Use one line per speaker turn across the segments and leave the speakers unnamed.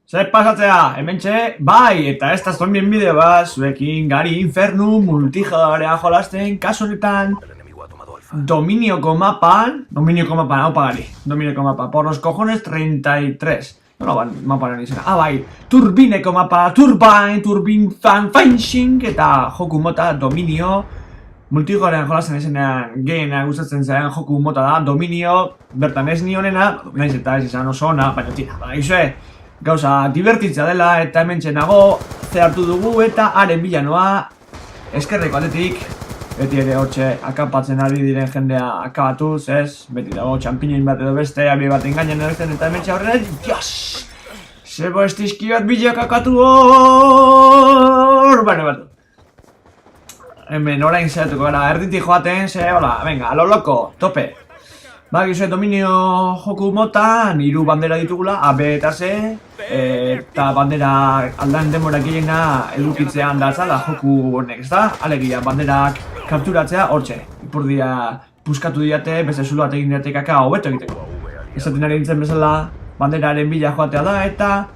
Zer pasatzea, hementxe, bai, eta ez da zombien bideo bat, zuekin Gari Infernu multijadarea jolasten, kasu honetan Dominioko mapan, haupa Gari, Dominioko mapa, por los cojones 33. No, maparen izena, bai, Turbineko mapa, Turbine Fanfishing, eta joku mota Dominio, multijodarean jolasten ezenean gehiena gustatzen zaidan joku mota da, Dominio, bertan ez nionena, naiz eta ez izan oso ona, baina tira, baina gauza divertitza dela eta hementxe nago ze hartu dugu eta haren bilanoa eskerreko aldetik beti ere hortxe akapatzen ari diren jendea akabatuz, ez? Beti dago txampiñoin bat edo beste, abi bat engainen erosten eta hementxe aurrera, dios! Zebo estizki bat bideok akatu hor! Bueno, bat. Hemen orain zeratuko gara, erditik joaten, hola, venga, lo loko, tope! Gizue Dominio joku motan, 3 bandera ditugula, A, B eta C, eta bandera aldan denbora gehiena edukitzean datzala joku honek, ez da? Alegia, banderak kapturatzea hortxe, ipurdia puskatu diate, beste zulo bat egin diate kaka hobeto egiteko. Ezaten ari nintzen bezala, banderaren bila joatea da, eta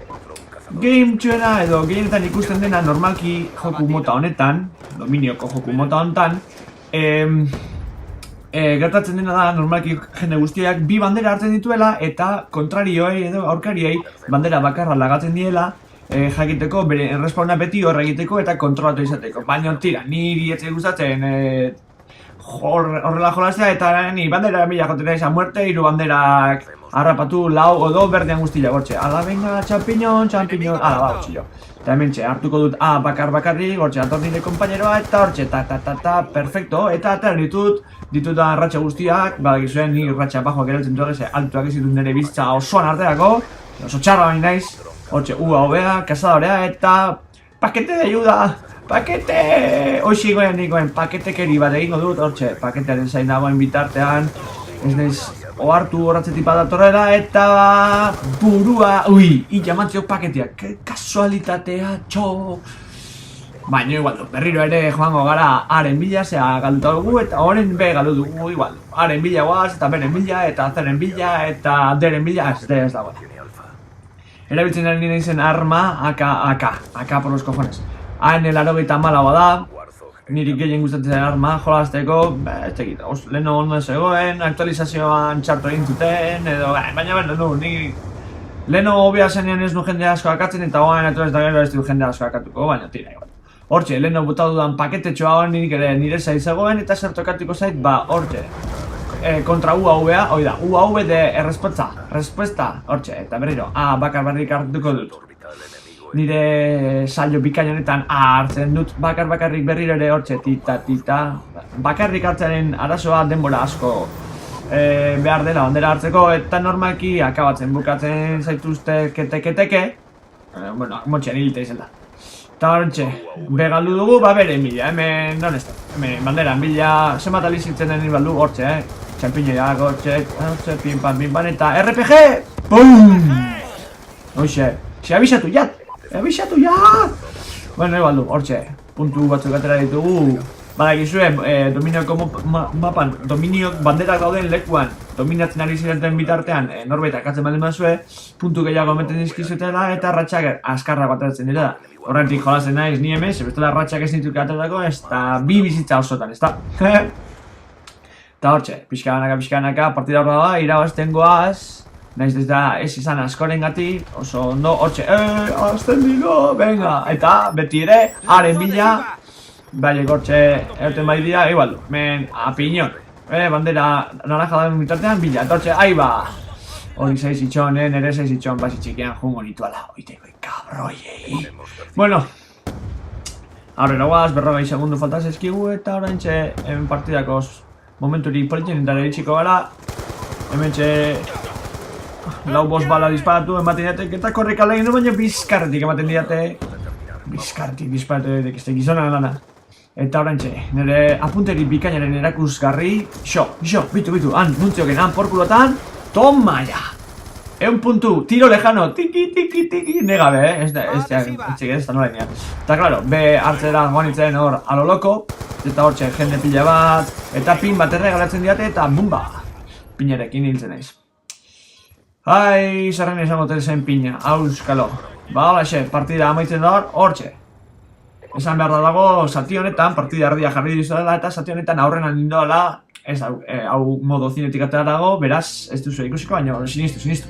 gametxuena edo gehienetan ikusten dena normalki joku mota honetan, Dominioko joku mota honetan, gertatzen dena da, normalki jende guztiak bi bandera hartzen dituela eta kontrarioei edo aurkariei bandera bakarra lagatzen diela jakiteko bere errespauna beti horre egiteko eta kontrolatu izateko. Baina tira, niri etzai gustatzen horrela jolastea eta ni bandera mila joten izan muerte, 3 banderak harrapatu, lau odo berdean guztia gortxe. Ala, venga, champiñón, ala, ba, gutxillo. Eta hementxe, hartuko dut A bakarrik, hortxe ator nire kompañeroa eta hortxe, perfecto, eta atera ditutan ratxa guztiak, badakizuen ni ratxa bajoak erabiltzen duak eze altuak ez ditut nire bizitza osoan arterako, oso txarra baina naiz, hortxe UAV-a, kazadorea eta pakete de ayuda, pakete! Hoxi goen paketekeri bat egingo dut, hortxe, paketearen zain dagoen bitartean, ez naiz ohartu horratzetik badatorrela eta burua, jamatziok paketeak, kasualitatea, txo! Baina igual, berriro ere joango gara haren bila, zea galduta dugu eta horren be galdu dugu igual. Haren bila guaz, eta beren bila, eta zeren bila, eta deren bila, ez dago. Erabiltzen ari nire izen arma, AK por los cojones. Haen el malagoa da, niri gehien gustatzen arma jolazteko, ez tegit, leheno ondo zegoen, aktualizazioan txartu egin zuten, edo, baina niri leheno hobia zenean ez du jende asko akatzen, eta hoan ez da gero ez du jende asko akatuko, baina tira igual. Hortxe, leheno bota dudan paketetxoa hon nire zait zegoen, eta zer tokatuko zait, hortxe, kontra UAV-a, hoi da, UAV de respuesta, hortxe, eta berriro, A bakarrik hartuko dut. Nire saio bikainonetan hartzen dut bakarrik berriro ere hortxe, tita, bakarrik hartzaren arazoa denbora asko behar dela bandera hartzeko, eta normalki akabatzen bukatzen zaituzte keteke, bueno, motxean hilite izan da. Eta hortxe, begaldu dugu, bere mila, hemen, non ez da? Hemen, banderan mila, zenbat alizitzen den baldu, hortxe, txampiñoiak, hortxe, pimpan, eta RPG! BOOM! Hoxe, ze abisatu jat! Bueno, baldu, hortxe, puntu batzuk atera ditugu. Badakizue, Dominioko mapan, Dominiok banderak dauden lekuan, dominatzen ari ziren bitartean, norbait akatzen baldin bazue, puntu gehiago meten dizkizutela eta ratxak askarrak ateratzen dira. Horrentik jolazen naiz ni hemen, zebestela ratxak ez dituk ateratako, ez da bi bizitza osotan, ez da? Eta hortxe, pixkanaka, partida horra da, irabazten goaz, naiz ez da ez izan askoren gati, oso ondo, hortxe, azten dilo, venga, eta beti ere, haren bila, bai, gortxe, erten bai dira, igual du, men, apiñon, bandera naranja da mitartean, bila, eta hortxe, aiba! Hori 6 itxonen, ere 6 itxon basi txikian jungo nituala, oiteko ikabroiei. Bueno, aurrera guaz, 40 segundu falta zezkigu eta oraintxe hemen partidako momenturi politxen eta eritxiko gara. Hemen txe lau bost bala disparatu ematen diatek eta korrika legin baina bizkarretik ematen diate. Bizkarretik disparatu diatek, ez da gizona lana. Eta oraintxe, nire apunteri bikainaren erakusgarri, bitu, han, nuntzioken, han porkulotan, toma ya! Puntu, tiro lejano, tiki, negabe, ez da nola inean. Eta klaro, be hartzera goanitzen hor alo loko, eta hortxe jende pila bat, eta pin bat erregalatzen diate, eta bumba! Pinerekin hiltzen naiz. Ai, zerren izango zen pina, auskalo. Ba, halaxe, partida amaitzen da hortxe. Esan behar da dago, zati honetan, partida erdia jarri dizuela eta zati honetan aurrenan nindoala, ez hau modo zinetik atera dago, beraz, ez duzu ikusiko, baina sinistu.